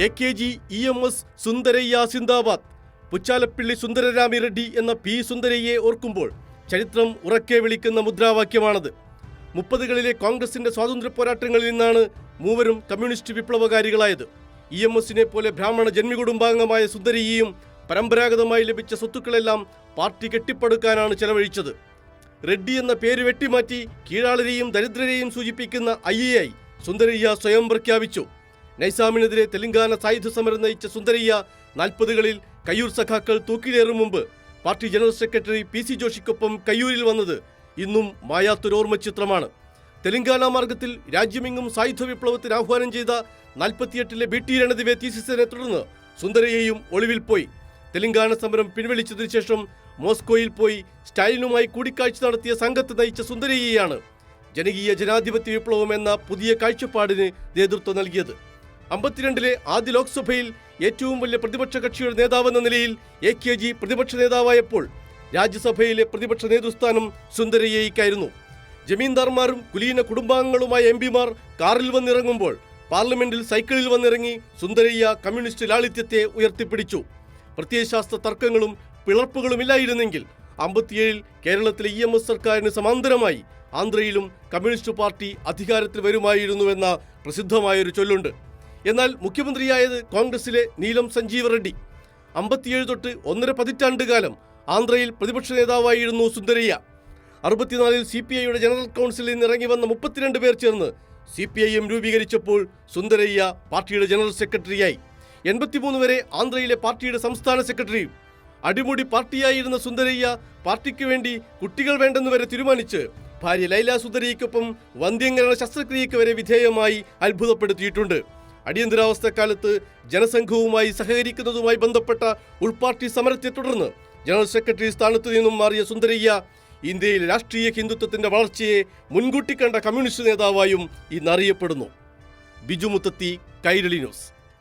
AKG EMS Sundarayya സിന്ദാബാദ്. പുച്ചാലപ്പിള്ളി സുന്ദരരാമി റെഡ്ഡി എന്ന P സുന്ദരയ്യയെ ഓർക്കുമ്പോൾ ചരിത്രം ഉറക്കെ വിളിക്കുന്ന മുദ്രാവാക്യമാണത്. 30കളിലെ കോൺഗ്രസിന്റെ സ്വാതന്ത്ര്യ പോരാട്ടങ്ങളിൽ നിന്നാണ് മൂവരും കമ്മ്യൂണിസ്റ്റ് വിപ്ലവകാരികളായത്. EMSനെ പോലെ ബ്രാഹ്മണ ജന്മികുടുംബാംഗമായ സുന്ദരയ്യയും പരമ്പരാഗതമായി ലഭിച്ച സ്വത്തുക്കളെല്ലാം പാർട്ടി കെട്ടിപ്പടുക്കാനാണ് ചെലവഴിച്ചത്. റെഡ്ഡി എന്ന പേര് വെട്ടിമാറ്റി കീഴാളരെയും ദരിദ്രരെയും സൂചിപ്പിക്കുന്ന IAI സുന്ദരയ്യ സ്വയം പ്രഖ്യാപിച്ചു. നൈസാമിനെതിരെ തെലങ്കാന സായുധ സമരം നയിച്ച സുന്ദരയ്യ 40കളിൽ കയ്യൂർ സഖാക്കൾ തൂക്കിലേറും മുമ്പ് പാർട്ടി ജനറൽ സെക്രട്ടറി PC ജോഷിക്കൊപ്പം കയ്യൂരിൽ വന്നത് ഇന്നും മായാത്തൊരു ഓർമ്മചിത്രമാണ്. തെലങ്കാന മാർഗത്തിൽ രാജ്യമെങ്ങും സായുധ വിപ്ലവത്തിന് ആഹ്വാനം ചെയ്ത 48ലെ BT രണദിവെ തീസിസിനെ തുടർന്ന് സുന്ദരയ്യയും ഒളിവിൽ പോയി. തെലങ്കാന സമരം പിൻവലിച്ചതിനു ശേഷം മോസ്കോയിൽ പോയി സ്റ്റാലിനുമായി കൂടിക്കാഴ്ച നടത്തിയ സംഘത്തെ നയിച്ച സുന്ദരയ്യയാണ് ജനകീയ ജനാധിപത്യ വിപ്ലവം എന്ന പുതിയ കാഴ്ചപ്പാടിന് നേതൃത്വം നൽകിയത്. 52ലെ ആദ്യ ലോക്സഭയിൽ ഏറ്റവും വലിയ പ്രതിപക്ഷ കക്ഷിയുടെ നേതാവെന്ന നിലയിൽ AKG പ്രതിപക്ഷ നേതാവായപ്പോൾ രാജ്യസഭയിലെ പ്രതിപക്ഷ നേതൃസ്ഥാനം സുന്ദരയ്യയ്ക്കായിരുന്നു. ജമീന്ദാർമാരും കുലീന കുടുംബാംഗങ്ങളുമായ MPമാർ കാറിൽ വന്നിറങ്ങുമ്പോൾ പാർലമെന്റിൽ സൈക്കിളിൽ വന്നിറങ്ങി സുന്ദരയ്യ കമ്മ്യൂണിസ്റ്റ് ലാളിത്യത്തെ ഉയർത്തിപ്പിടിച്ചു. പ്രത്യയശാസ്ത്ര തർക്കങ്ങളും പിളർപ്പുകളുമില്ലായിരുന്നെങ്കിൽ 57ൽ കേരളത്തിലെ EMS സർക്കാരിന് സമാന്തരമായി ആന്ധ്രയിലും കമ്മ്യൂണിസ്റ്റ് പാർട്ടി അധികാരത്തിൽ വരുമായിരുന്നുവെന്ന പ്രസിദ്ധമായൊരു ചൊല്ലുണ്ട്. എന്നാൽ മുഖ്യമന്ത്രിയായത് കോൺഗ്രസിലെ നീലം സഞ്ജീവ റെഡ്ഡി. 57 തൊട്ട് 1.5 പതിറ്റാണ്ട് കാലം ആന്ധ്രയിൽ പ്രതിപക്ഷ നേതാവായിരുന്നു സുന്ദരയ്യ. 64ൽ CPIയുടെ ജനറൽ കൗൺസിലിൽ നിന്ന് ഇറങ്ങി വന്ന 32 പേർ ചേർന്ന് CPIM രൂപീകരിച്ചപ്പോൾ സുന്ദരയ്യ പാർട്ടിയുടെ ജനറൽ സെക്രട്ടറിയായി. 83 വരെ ആന്ധ്രയിലെ പാർട്ടിയുടെ സംസ്ഥാന സെക്രട്ടറിയും. അടിമുടി പാർട്ടിയായിരുന്ന സുന്ദരയ്യ പാർട്ടിക്ക് വേണ്ടി കുട്ടികൾ വേണ്ടെന്ന് വരെ തീരുമാനിച്ച് ഭാര്യ ലൈല സുന്ദരയ്ക്കൊപ്പം വന്ധ്യംകരണ ശസ്ത്രക്രിയയ്ക്ക് വരെ വിധേയമായി അത്ഭുതപ്പെടുത്തിയിട്ടുണ്ട്. അടിയന്തരാവസ്ഥക്കാലത്ത് ജനസംഘവുമായി സഹകരിക്കുന്നതുമായി ബന്ധപ്പെട്ട ഉൾപാർട്ടി സമരത്തെ തുടർന്ന് ജനറൽ സെക്രട്ടറി സ്ഥാനത്തു നിന്നും മാറിയ സുന്ദരയ്യ ഇന്ത്യയിലെ രാഷ്ട്രീയ ഹിന്ദുത്വത്തിന്റെ വളർച്ചയെ മുൻകൂട്ടി കണ്ട കമ്മ്യൂണിസ്റ്റ് നേതാവായും ഇന്നറിയപ്പെടുന്നു. ബിജു മുത്തത്തി, കൈരളി ന്യൂസ്.